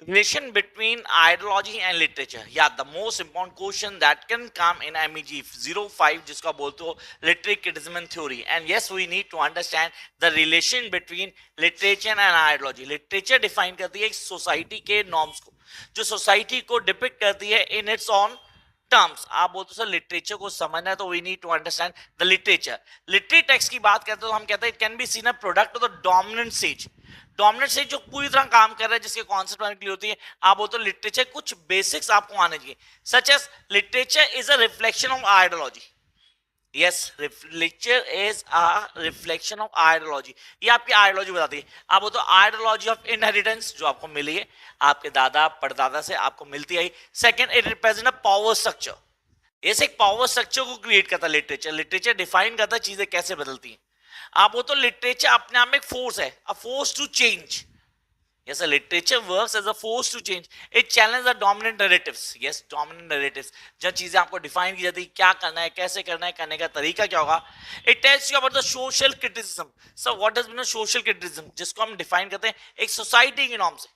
Relation between ideology and literature. Yeah, the most important question that can come in MEG 05 जिसको आप बोलते हो literary criticism and theory. And yes, we need to understand the relation between literature and ideology. Literature define करती है एक society के norms को, जो society को depict करती है in its own टर्म्स. आप बोलते हो सर लिटरेचर को समझना है तो we need to understand the literature. Literary text की बात करते हो तो हम कहते हैं it can be seen a product of the dominant sage. Dominant sage जो पूरी तरह काम कर रहा है, जिसके कॉन्सेप्ट क्लियर होती है. आप बोलते हो लिटरेचर कुछ बेसिक्स आपको आने चाहिए, such as literature is a reflection of ideology. Yes, literature is a reflection of ideology. ये आपकी आइडियोलॉजी बताती है. आप बोलते हो आइडियोलॉजी ऑफ इनहेरिटेंस जो आपको मिली है आपके दादा परदादा से आपको मिलती आई. Second, it represent a power structure. ऐसे एक पावर स्ट्रक्चर को क्रिएट करता है लिटरेचर. लिटरेचर डिफाइन करता है चीजें कैसे बदलती हैं. आप वो तो लिटरेचर अपने आप में एक फोर्स है, a force to change. Yes, a literature works as a force to change. It challenges the dominant narratives. Yes, dominant narratives. जब चीजें आपको डिफाइन की जाती है, क्या करना है, कैसे करना है, करने का तरीका क्या होगा. It tells you about the social criticism. So what has been a social criticism? जिसको हम डिफाइन करते हैं एक सोसाइटी के नॉर्म से.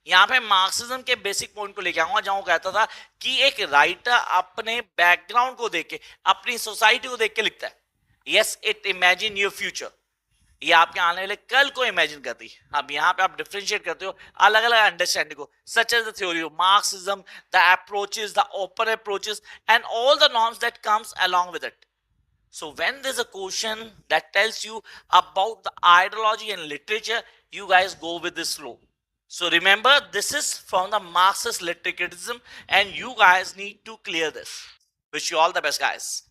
यहाँ पे मार्क्सिज्म के बेसिक पॉइंट को लेके आऊंगा, जहां वो कहता था कि एक राइटर अपने बैकग्राउंड को देख के, अपनी सोसाइटी को देख के लिखता है. Yes, it imagine your future. ये आपके आने वाले कल को इमेजिन करती है. अब यहाँ पे आप डिफरेंशिएट करते हो अलग अलग अंडरस्टैंडिंग को, such as the theory of Marxism, the approaches, the open approaches and all the norms that comes along with it. So when there's a question that tells you about the ideology and literature, you guys go with this flow. So remember, this is from the Marxist literary criticism and you guys need to clear this. Wish you all the best, guys.